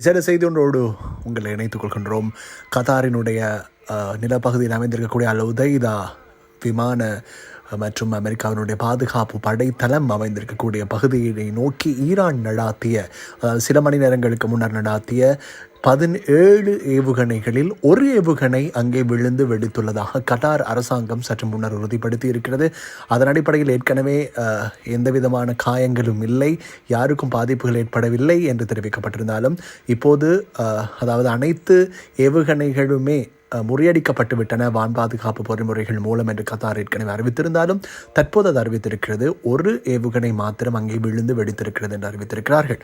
சில செய்தி ஒன்றோடு உங்களை இணைத்துக் கொள்கின்றோம். கத்தாரினுடைய நிலப்பகுதியில் அமைந்திருக்கக்கூடிய அல் உதைதா விமான மற்றும் அமெரிக்காவினுடைய பாதுகாப்பு படைத்தளம் அமைந்திருக்கக்கூடிய பகுதியை நோக்கி ஈரான் நடாத்திய சில மணி நேரங்களுக்கு முன்னர் நடாத்திய 17 ஏவுகணைகளில் ஒரு ஏவுகணை அங்கே விழுந்து வெடித்துள்ளதாக கட்டார் அரசாங்கம் சற்று முன்னர் உறுதிப்படுத்தி இருக்கிறது. அதன் அடிப்படையில் ஏற்கனவே எந்த விதமான காயங்களும் இல்லை, யாருக்கும் பாதிப்புகள் ஏற்படவில்லை என்று தெரிவிக்கப்பட்டிருந்தாலும் இப்போது அதாவது அனைத்து ஏவுகணைகளுமே முறியடிக்கப்பட்டு விட்டன வான் பாதுகாப்பு பொறிமுறைகள் மூலம் என்று கத்தார் ஏற்கனவே அறிவித்திருந்தாலும் தற்போது அது அறிவித்திருக்கிறது ஒரு ஏவுகணை மாத்திரம் அங்கே விழுந்து வெடித்திருக்கிறது என்று அறிவித்திருக்கிறார்கள்.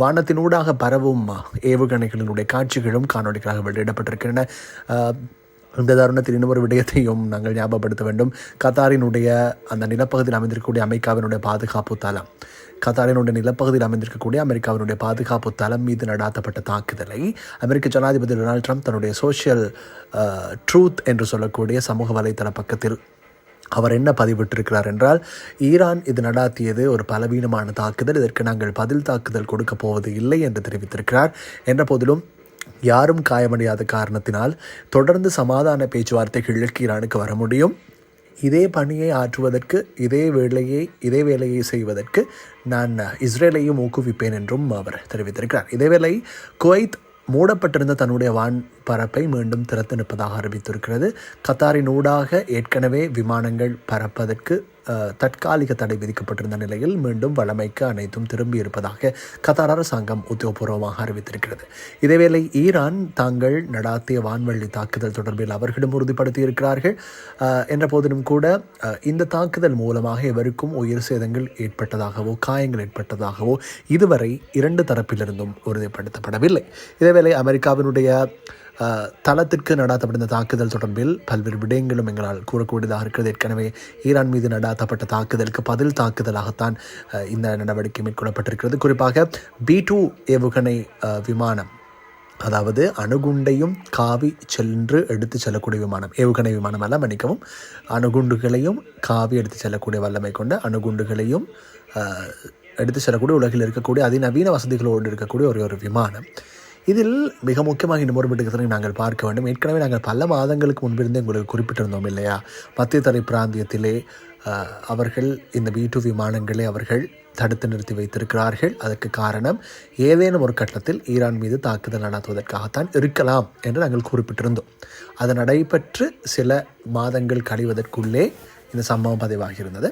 வானத்தினூடாக பரவும் ஏவுகணைகளினுடைய காட்சிகளும் காணொலிகளாக வெளியிடப்பட்டிருக்கின்றன. இந்த தருணத்தில் இன்னொரு விடயத்தையும் நாங்கள் ஞாபகப்படுத்த வேண்டும். கத்தாரினுடைய அந்த நிலப்பகுதியில் அமைந்திருக்கக்கூடிய அமெரிக்காவினுடைய பாதுகாப்பு தளம், கத்தாரினுடைய நிலப்பகுதியில் அமைந்திருக்கக்கூடிய அமெரிக்காவினுடைய பாதுகாப்பு தளம் மீது நடாத்தப்பட்ட தாக்குதலை அமெரிக்க ஜனாதிபதி டொனால்ட் ட்ரம்ப் தன்னுடைய சோஷியல் ட்ரூத் என்று சொல்லக்கூடிய சமூக வலைத்தள பக்கத்தில் அவர் என்ன பதிவிட்டிருக்கிறார் என்றால், ஈரான் இது நடாத்தியது ஒரு பலவீனமான தாக்குதல், இதற்கு நாங்கள் பதில் தாக்குதல் கொடுக்க போவது இல்லை என்று தெரிவித்திருக்கிறார். என்ற போதிலும் யாரும் காயமடையாத காரணத்தினால் தொடர்ந்து சமாதான பேச்சுவார்த்தைகளுக்கு ஈரானுக்கு வர முடியும். இதே பணியை ஆற்றுவதற்கு இதே வேலையை செய்வதற்கு நான் இஸ்ரேலையும் ஊக்குவிப்பேன் என்றும் அவர் தெரிவித்திருக்கிறார். இதேவேளை குவைத் மூடப்பட்டிருந்த தன்னுடைய வான் பரப்பை மீண்டும் திறந்து நிற்பதாக அறிவித்திருக்கிறது. கத்தாரின் ஊடாக ஏற்கனவே விமானங்கள் பறப்பதற்கு தற்காலிக தடை விதிக்கப்பட்டிருந்த நிலையில் மீண்டும் வழமைக்கு அனைத்தும் திரும்பி இருப்பதாக கத்தார் அரசாங்கம் உத்தியோகபூர்வமாக அறிவித்திருக்கிறது. இதேவேளை ஈரான் தாங்கள் நடாத்திய வான்வழி தாக்குதல் தொடர்பில் அவர்களும் உறுதிப்படுத்தி இருக்கிறார்கள். என்ற போதிலும் கூட இந்த தாக்குதல் மூலமாக எவருக்கும் உயிர் சேதங்கள் ஏற்பட்டதாகவோ காயங்கள் ஏற்பட்டதாகவோ இதுவரை இரண்டு தரப்பிலிருந்தும் உறுதிப்படுத்தப்படவில்லை. இதேவேளை அமெரிக்காவினுடைய தளத்திற்கு நடாத்தப்பட்ட தாக்குதல் தொடர்பில் பல்வேறு விடயங்களும் எங்களால் கூறக்கூடியதாக இருக்கிறது. ஏற்கனவே ஈரான் மீது நடாத்தப்பட்ட தாக்குதலுக்கு பதில் தாக்குதலாகத்தான் இந்த நடவடிக்கை மேற்கொள்ளப்பட்டிருக்கிறது. குறிப்பாக B-2 ஏவுகணை விமானம், அதாவது அணுகுண்டையும் காவி சென்று எடுத்து செல்லக்கூடிய விமானம், ஏவுகணை விமானம் அல்ல மன்னிக்கவும், அணுகுண்டுகளையும் காவி எடுத்து செல்லக்கூடிய வல்லமை கொண்ட அணுகுண்டுகளையும் எடுத்து செல்லக்கூடிய உலகில் இருக்கக்கூடிய அதிநவீன வசதிகளோடு இருக்கக்கூடிய ஒரு விமானம். இதில் மிக முக்கியமாக இந்த முறைப்பட்டத்தை நாங்கள் பார்க்க வேண்டும். ஏற்கனவே நாங்கள் பல மாதங்களுக்கு முன்பிருந்தே உங்களுக்கு குறிப்பிட்டிருந்தோம் இல்லையா, மத்திய தரை பிராந்தியத்திலே அவர்கள் இந்த B-2 விமானங்களை அவர்கள் தடுத்து நிறுத்தி வைத்திருக்கிறார்கள். அதற்கு காரணம் ஏதேனும் ஒரு கட்டத்தில் ஈரான் மீது தாக்குதல் நடத்துவதற்காகத்தான் இருக்கலாம் என்று நாங்கள் குறிப்பிட்டிருந்தோம். அது நடைபெற்று சில மாதங்கள் கழிவதற்குள்ளே இந்த சம்பவம் பதிவாகியிருந்தது.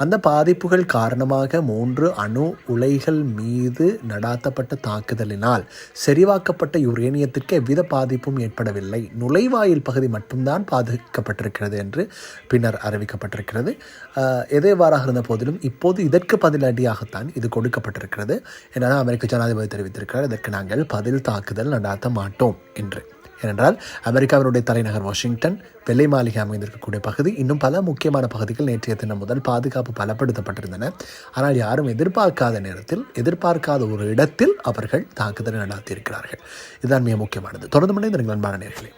அந்த பாதிப்புகள் காரணமாக 3 அணு உலைகள் மீது நடாத்தப்பட்ட தாக்குதலினால் செறிவாக்கப்பட்ட யுரேனியத்திற்கு எவ்வித பாதிப்பும் ஏற்படவில்லை, நுழைவாயில் பகுதி மட்டும்தான் பாதிக்கப்பட்டிருக்கிறது என்று பின்னர் அறிவிக்கப்பட்டிருக்கிறது. எதேவாறாக இருந்த போதிலும் இப்போது இதற்கு பதிலடியாகத்தான் இது கொடுக்கப்பட்டிருக்கிறது என அமெரிக்க ஜனாதிபதி தெரிவித்திருக்கிறார். இதற்கு நாங்கள் பதில் தாக்குதல் நடாத்த மாட்டோம் என்று. ஏனென்றால் அமெரிக்காவினுடைய தலைநகர் வாஷிங்டன், வெள்ளை மாளிகை அமைந்திருக்கக்கூடிய பகுதி, இன்னும் பல முக்கியமான பகுதிகள் நேற்றைய தினம் முதல் பாதுகாப்பு பலப்படுத்தப்பட்டிருந்தன. ஆனால் யாரும் எதிர்பார்க்காத நேரத்தில், எதிர்பார்க்காத ஒரு இடத்தில் அவர்கள் தாக்குதலை நடாத்தியிருக்கிறார்கள். இதுதான் மிக முக்கியமானது. தொடர்ந்து இந்த அன்பான நேயர்களே.